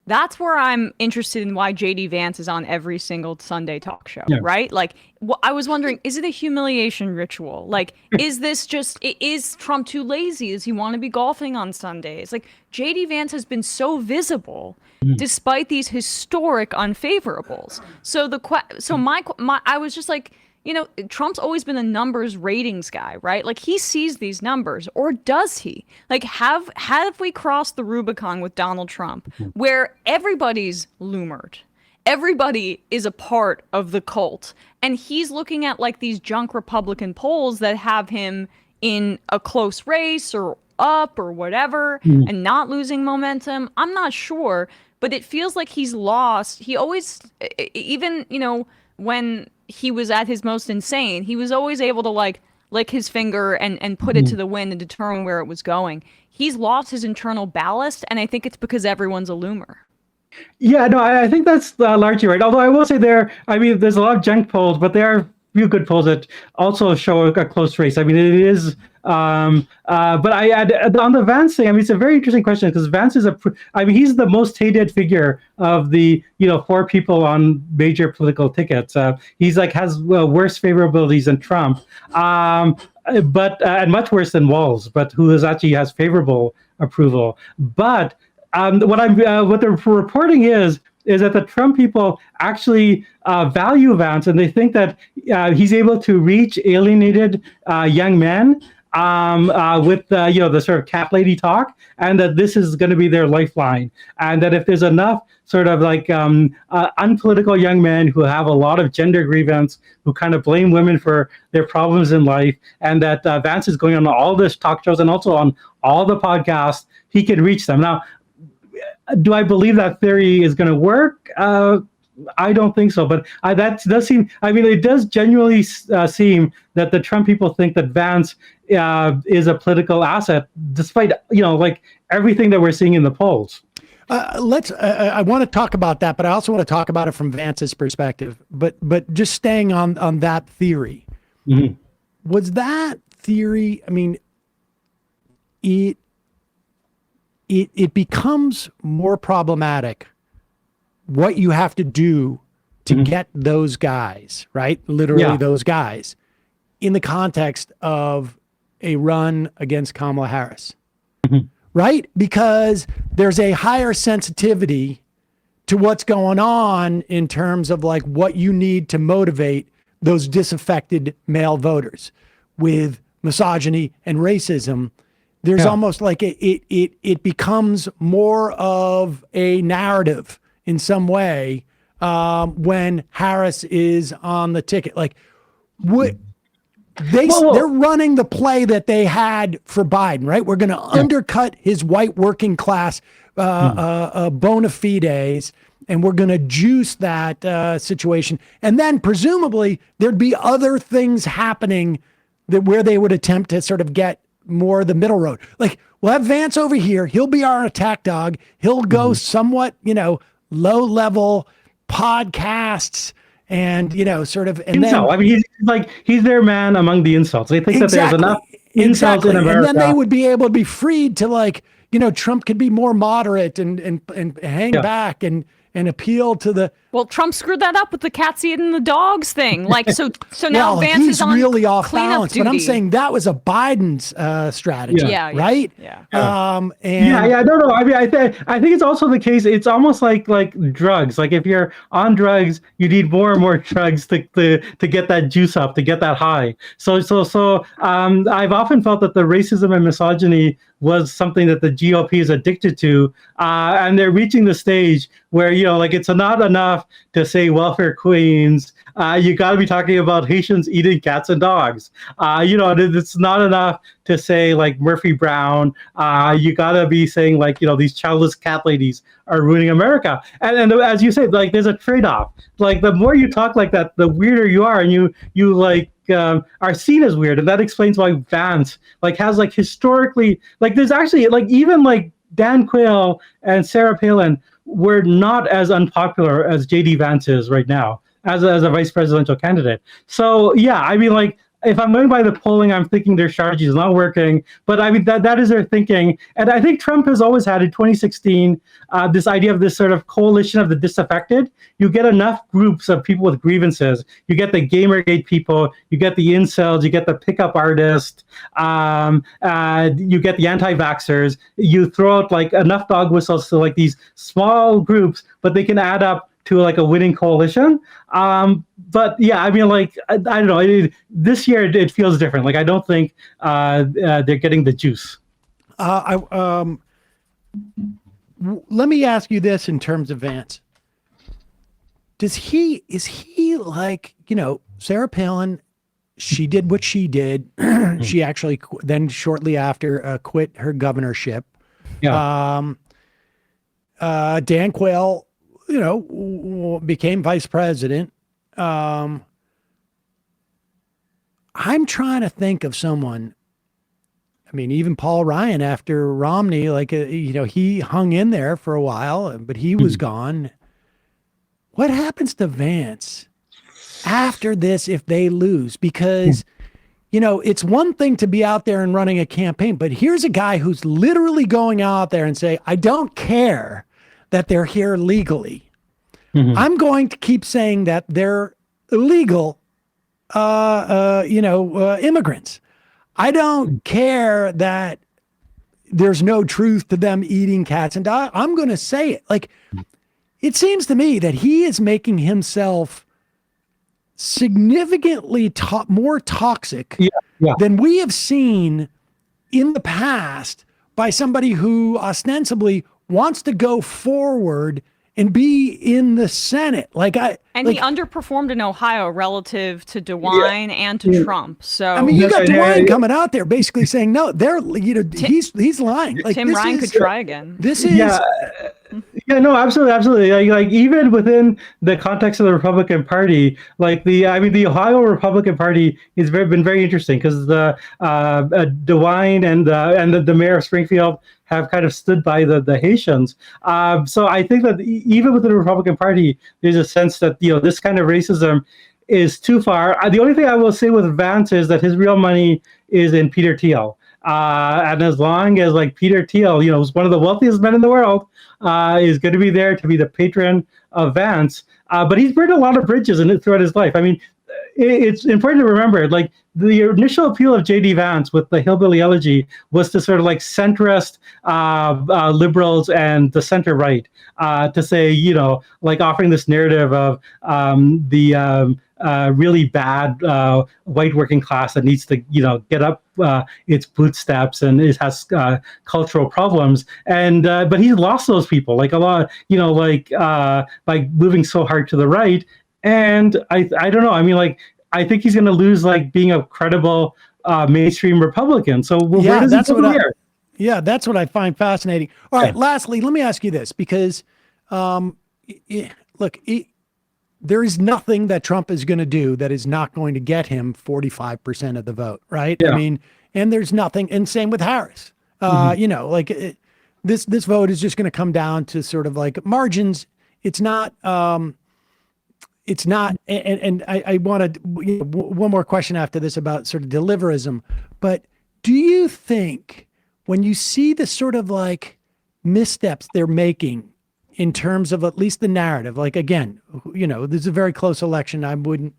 that's where I'm interested in why JD Vance is on every single Sunday talk show, Yeah. right? Like, I was wondering, is it a humiliation ritual? Like, is this just, is Trump too lazy? Does he want to be golfing on Sundays? Like, JD Vance has been so visible Mhm. despite these historic unfavorables. So I was just like, Trump's always been a numbers ratings guy, right? Like he sees these numbers, or does he? Like have we crossed the Rubicon with Donald Trump where everybody's loomered? Everybody is a part of the cult. And he's looking at like these junk Republican polls that have him in a close race or up or whatever Mhm. and not losing momentum. I'm not sure, but it feels like he's lost. He always, even, when he was at his most insane, he was always able to like lick his finger and put it to Mhm. the wind and determine where it was going. He's lost his internal ballast, and I think it's because everyone's a loomer. Yeah, no, I think that's largely right. Although I will say I mean, there's a lot of junk polls, but there are a few good polls that also show a close race. I mean, it is, but on the Vance thing, I mean, it's a very interesting question because Vance is I mean, he's the most hated figure of the, four people on major political tickets. He's like, has worse favorabilities than Trump, but, and much worse than Walz, but who actually has favorable approval. But what the reporting is that the Trump people actually value Vance, and they think that he's able to reach alienated young men with the sort of cat lady talk, and that this is going to be their lifeline, and that if there's enough sort of like unpolitical young men who have a lot of gender grievance, who kind of blame women for their problems in life, and that Vance is going on all this talk shows and also on all the podcasts, he can reach them. Now, do I believe that theory is going to work? I don't think so, but that does seem. I mean, it does genuinely seem that the Trump people think that Vance is a political asset, despite like everything that we're seeing in the polls. I want to talk about that, but I also want to talk about it from Vance's perspective. But just staying on that theory, Mm-hmm. was that theory? I mean, it becomes more problematic what you have to do to Mm-hmm. get those guys, right? Literally Yeah. those guys, in the context of a run against Kamala Harris, Mm-hmm. right? Because there's a higher sensitivity to what's going on in terms of like what you need to motivate those disaffected male voters with misogyny and racism. There's almost like it becomes more of a narrative in some way when Harris is on the ticket. Like what they're running the play that they had for Biden, right? We're going to undercut his white working class bona fides, and we're going to juice that situation. And then presumably there'd be other things happening that where they would attempt to sort of get more the middle road. Like we'll have Vance over here. He'll be our attack dog. He'll go somewhat, low level podcasts and, sort of, and then, I mean, he's their man among the insults. They think that there's enough insults in America. And then they would be able to be freed to like, Trump could be more moderate and hang back and appeal to the. Well, Trump screwed that up with the cats eating the dogs thing. Like, so now Vance he's is on really off cleanup balance. duty. But I'm saying that was a Biden's strategy, right? Yeah. No. I mean, I think it's also the case. It's almost like drugs. Like if you're on drugs, you need more and more drugs to get that juice up, to get that high. So I've often felt that the racism and misogyny was something that the GOP is addicted to, and they're reaching the stage where it's not enough to say welfare queens. You got to be talking about Haitians eating cats and dogs. It's not enough to say like Murphy Brown. You got to be saying like these childless cat ladies are ruining America. And as you say, like there's a trade-off. Like the more you talk like that, the weirder you are, and you like are seen as weird, and that explains why Vance has historically there's actually even Dan Quayle and Sarah Palin were not as unpopular as JD Vance is right now as a vice presidential candidate. So yeah, I mean if I'm going by the polling, I'm thinking their strategy is not working. But I mean, that is their thinking. And I think Trump has always had in 2016 this idea of this sort of coalition of the disaffected. You get enough groups of people with grievances. You get the Gamergate people, you get the incels, you get the pickup artist, you get the anti-vaxxers. You throw out like enough dog whistles to like these small groups, but they can add up to like a winning coalition. But yeah, I mean, like, I don't know. This year it feels different. Like, I don't think they're getting the juice. Let me ask you this in terms of Vance. Is he like, Sarah Palin, she did what she did. She actually then shortly after quit her governorship. Yeah. Dan Quayle, became vice president. I'm trying to think of someone. I mean, even Paul Ryan after Romney, like, he hung in there for a while, but he was gone. What happens to Vance after this if they lose? Because, it's one thing to be out there and running a campaign, but here's a guy who's literally going out there and say, I don't care that they're here legally. I'm going to keep saying that they're illegal, immigrants. I don't care that there's no truth to them eating cats and dogs. I'm going to say it. Like, it seems to me that he is making himself significantly more toxic than we have seen in the past by somebody who ostensibly wants to go forward and be in the Senate. He underperformed in Ohio relative to DeWine and to Trump. So I mean, you got DeWine coming out there basically saying, no, he's lying. Like, Tim Ryan could try again. This is no, absolutely. Like even within the context of the Republican Party, like the Ohio Republican Party has been very interesting because the DeWine and the mayor of Springfield have kind of stood by the Haitians. So I think that even within the Republican Party, there's a sense that this kind of racism is too far. The only thing I will say with Vance is that his real money is in Peter Thiel. And as long as like Peter Thiel, who's one of the wealthiest men in the world, is going to be there to be the patron of Vance. But he's burned a lot of bridges throughout his life. I mean, it's important to remember, like, the initial appeal of J.D. Vance with the Hillbilly Elegy was to sort of like centrist liberals and the center right, to say, like offering this narrative of the really bad white working class that needs to, get up its bootstraps and it has cultural problems. And but he's lost those people, like a lot, by moving so hard to the right. And I don't know. I mean, like, I think he's going to lose like being a credible mainstream Republican. So where does he go from here? Yeah, that's what I find fascinating. All right, lastly, let me ask you this, because look, there is nothing that Trump is going to do that is not going to get him 45% of the vote, right? Yeah. I mean, and there's nothing, and same with Harris. This vote is just going to come down to sort of like margins. It's not. It's not, and I wanted one more question after this about sort of deliverism, but do you think when you see the sort of like missteps they're making in terms of at least the narrative, like, again, this is a very close election. I wouldn't,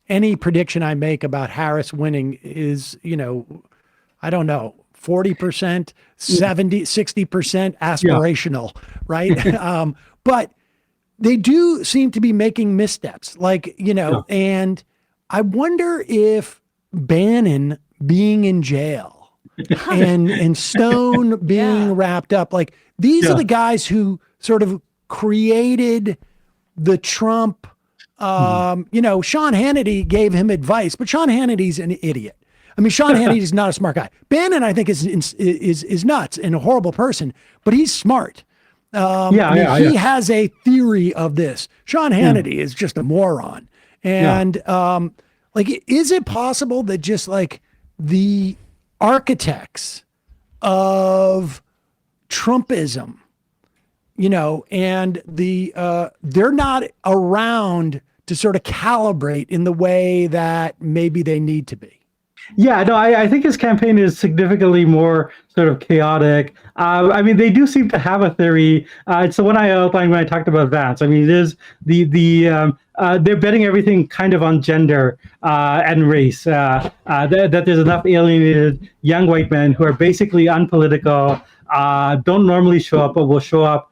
any prediction I make about Harris winning is, I don't know, 40%, 70, 60% aspirational, right? But they do seem to be making missteps, like, and I wonder if Bannon being in jail and Stone being wrapped up, like, these are the guys who sort of created the Trump, Sean Hannity gave him advice, but Sean Hannity's an idiot. I mean, Sean Hannity is not a smart guy. Bannon, I think, is nuts and a horrible person, but he's smart. He has a theory of this. Sean Hannity is just a moron. And is it possible that just like the architects of Trumpism, and they're not around to sort of calibrate in the way that maybe they need to be? Yeah, no, I think his campaign is significantly more sort of chaotic. I mean, they do seem to have a theory. It's the one I outlined when I talked about Vance. I mean, it is they're betting everything kind of on gender and race. That there's enough alienated young white men who are basically unpolitical, don't normally show up, but will show up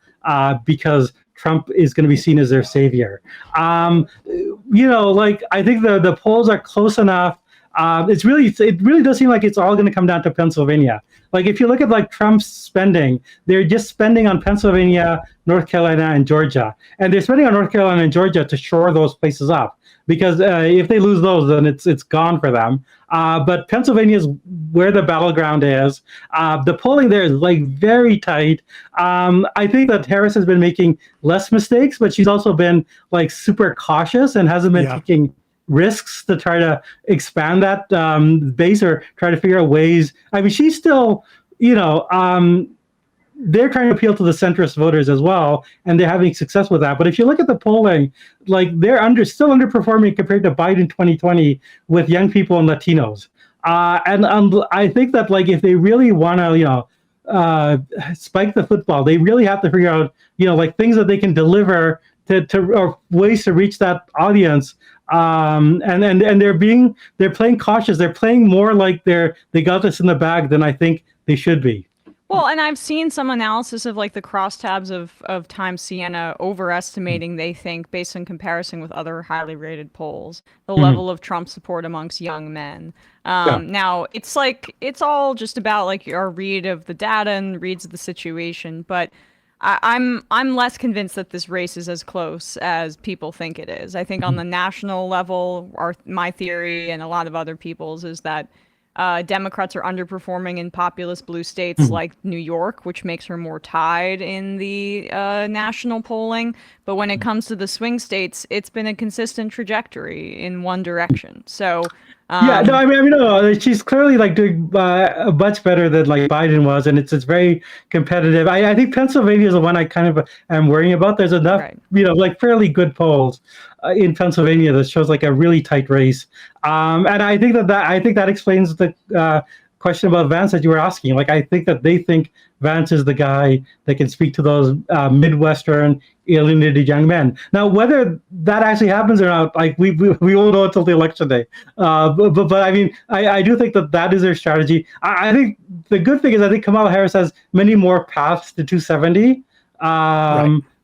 because Trump is going to be seen as their savior. Like I think the polls are close enough. It really does seem like it's all going to come down to Pennsylvania. Like if you look at like Trump's spending, they're just spending on Pennsylvania, North Carolina, and Georgia, and they're spending on North Carolina and Georgia to shore those places up. Because if they lose those, then it's gone for them. But Pennsylvania is where the battleground is. The polling there is like very tight. I think that Harris has been making less mistakes, but she's also been like super cautious and hasn't been taking risks to try to expand that base or try to figure out ways. I mean, she's still, they're trying to appeal to the centrist voters as well, and they're having success with that. But if you look at the polling, like they're still underperforming compared to Biden 2020 with young people and Latinos. And I think that like if they really want to, spike the football, they really have to figure out, like things that they can deliver or ways to reach that audience. And they're playing cautious. They're playing more like they got this in the bag than I think they should be. Well, and I've seen some analysis of like the crosstabs of Times Siena overestimating, they think, based on comparison with other highly rated polls, the level of Trump support amongst young men. Now, it's like, it's all just about like our read of the data and reads of the situation, but I'm less convinced that this race is as close as people think it is. I think on the national level, my theory and a lot of other people's is that Democrats are underperforming in populist blue states like New York, which makes her more tied in the national polling. But when it comes to the swing states, it's been a consistent trajectory in one direction. So no, she's clearly like doing much better than like Biden was, and it's very competitive. I think Pennsylvania is the one I kind of am worrying about. There's enough, like fairly good polls in Pennsylvania that shows like a really tight race, and I think that explains the question about Vance that you were asking. Like I think that they think Vance is the guy that can speak to those Midwestern alienated young men. Now, whether that actually happens or not, like we won't know until the election day. But I mean, I do think that is their strategy. I think the good thing is I think Kamala Harris has many more paths to 270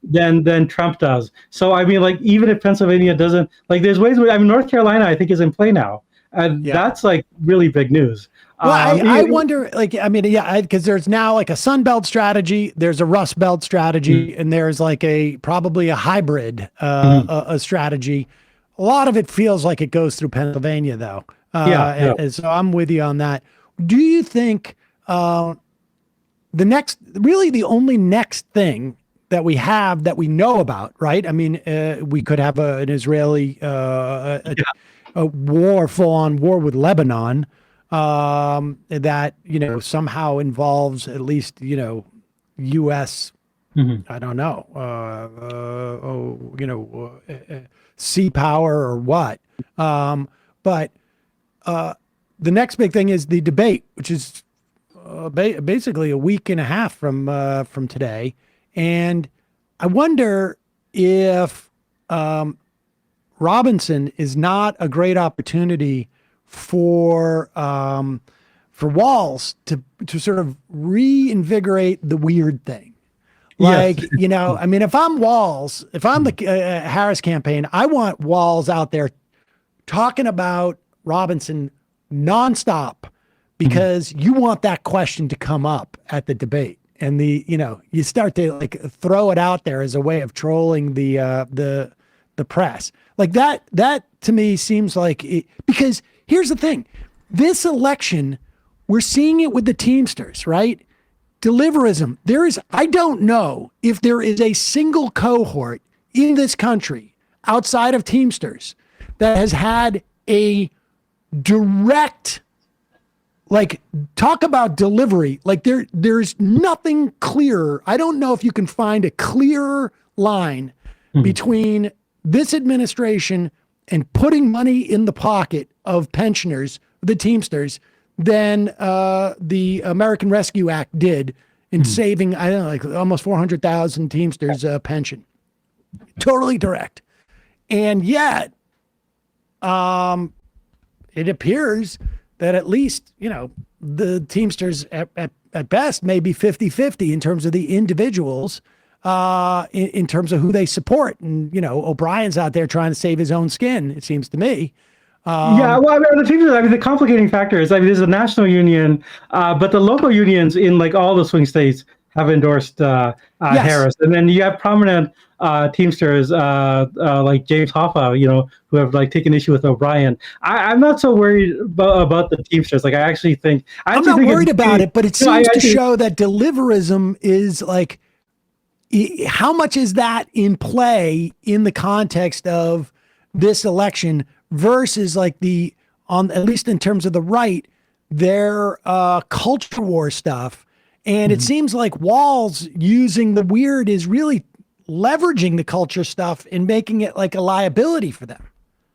than Trump does. So I mean, like even if Pennsylvania doesn't, like there's ways where, I mean, North Carolina I think is in play now, and that's like really big news. Well, I wonder, like, I mean, because there's now like a Sun Belt strategy, there's a Rust Belt strategy, and there's like probably a hybrid a strategy. A lot of it feels like it goes through Pennsylvania, though. And so I'm with you on that. Do you think the only next thing that we have that we know about, right? I mean, we could have an Israeli a full-on war with Lebanon. That, somehow involves at least, U.S., I don't know, sea power or what. But the next big thing is the debate, which is basically a week and a half from today. And I wonder if Robinson is not a great opportunity for Walz to sort of reinvigorate the weird thing. Like, I mean, if I'm Walz, if I'm the Harris campaign, I want Walz out there talking about Robinson nonstop because you want that question to come up at the debate. And you start to like throw it out there as a way of trolling the press. Like that to me seems like because here's the thing. This election, we're seeing it with the Teamsters, right? Deliverism. I don't know if there is a single cohort in this country outside of Teamsters that has had a direct, like, talk about delivery. Like there's nothing clearer. I don't know if you can find a clearer line between this administration and putting money in the pocket of pensioners, the Teamsters, than the American Rescue Act did in saving, I don't know, like almost 400,000 Teamsters pension. Totally direct. And yet, it appears that at least, the Teamsters at best may be 50-50 in terms of the individuals, in terms of who they support. And, O'Brien's out there trying to save his own skin, it seems to me. Yeah, well, the complicating factor is, there's a national union, but the local unions in like all the swing states have endorsed Harris, and then you have prominent Teamsters like James Hoffa, who have like taken issue with O'Brien. I'm not so worried about the Teamsters. Like, I actually think I'm not worried about it, but it seems to show that deliverism is like, how much is that in play in the context of this election versus like at least in terms of the right, their culture war stuff. And it seems like Walz using the weird is really leveraging the culture stuff and making it like a liability for them.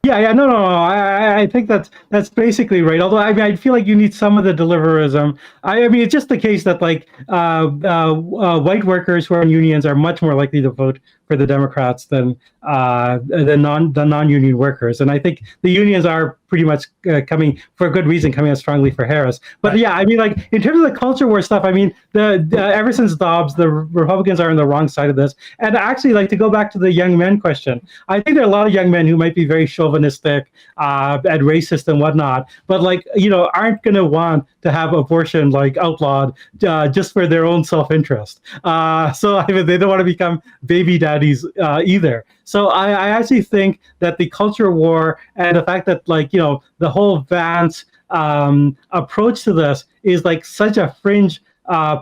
Yeah, no. I think that's basically right. Although I feel like you need some of the deliverism. It's just the case that like white workers who are in unions are much more likely to vote for the Democrats than non-union workers, and I think the unions are pretty much coming for a good reason, coming out strongly for Harris. But right. Yeah, like in terms of the culture war stuff, ever since Dobbs, the Republicans are on the wrong side of this. And actually, like to go back to the young men question, I think there are a lot of young men who might be very chauvinistic and racist and whatnot, but aren't going to want to have abortion like outlawed just for their own self-interest. So they don't want to become baby daddies either. So I actually think that the culture war and the fact that the whole Vance approach to this is like such a fringe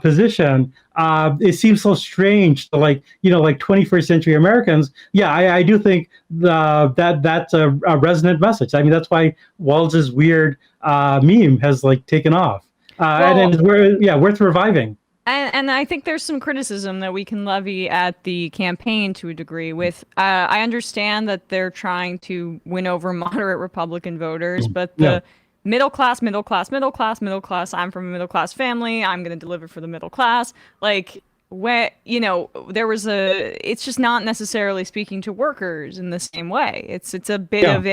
position. It seems so strange to 21st century Americans. Yeah, I do think that's a resonant message. That's why Walz's weird meme has taken off, and it's worth reviving. And I think there's some criticism that we can levy at the campaign to a degree with, I understand that they're trying to win over moderate Republican voters, but the middle class, I'm from a middle class family, I'm going to deliver for the middle class. It's just not necessarily speaking to workers in the same way. It's a bit of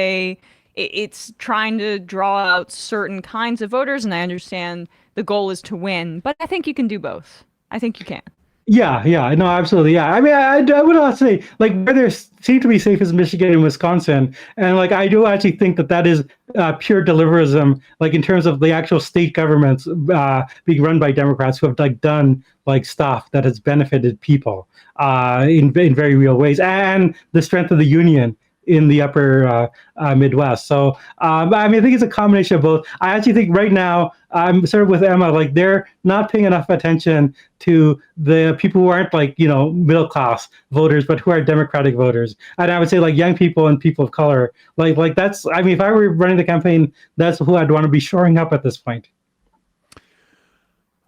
it's trying to draw out certain kinds of voters, and I understand the goal is to win, but I think you can do both. I think you can. Yeah, no, absolutely. Yeah, I would not say where there seem to be safe is Michigan and Wisconsin, and I do actually think that is pure deliverism, in terms of the actual state governments being run by Democrats who have done stuff that has benefited people in very real ways, and the strength of the union in the upper Midwest. So I think it's a combination of both. I actually think right now I'm sort of with Emma, they're not paying enough attention to the people who aren't middle class voters, but who are Democratic voters. And I would say young people and people of color. That's, if I were running the campaign, that's who I'd want to be shoring up at this point.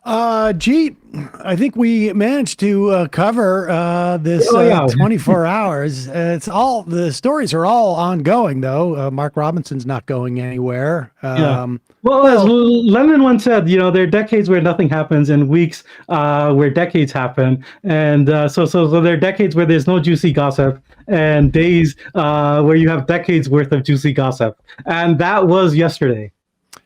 Jeet, I think we managed to cover this 24 hours. The stories are all ongoing, though. Mark Robinson's not going anywhere. Well, as Lenin once said, there are decades where nothing happens and weeks where decades happen. And so there are decades where there's no juicy gossip and days where you have decades worth of juicy gossip. And that was yesterday.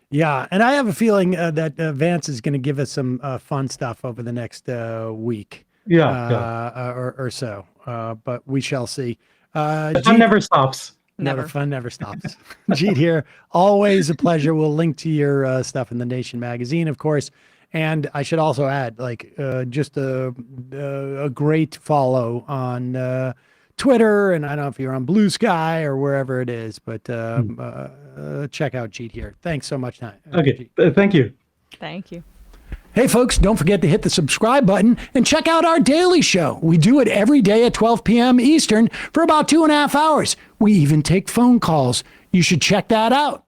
Yeah, and I have a feeling that Vance is going to give us some fun stuff over the next week, or so. But we shall see. The fun never stops. The fun never stops. Jeet here, always a pleasure. We'll link to your stuff in the Nation magazine, of course. And I should also add, just a great follow on Twitter, and I don't know if you're on Blue Sky or wherever it is, but check out Jeet here. Thanks so much. Okay, thank you. Thank you. Hey, folks, don't forget to hit the subscribe button and check out our daily show. We do it every day at 12 p.m. Eastern for about 2.5 hours. We even take phone calls. You should check that out.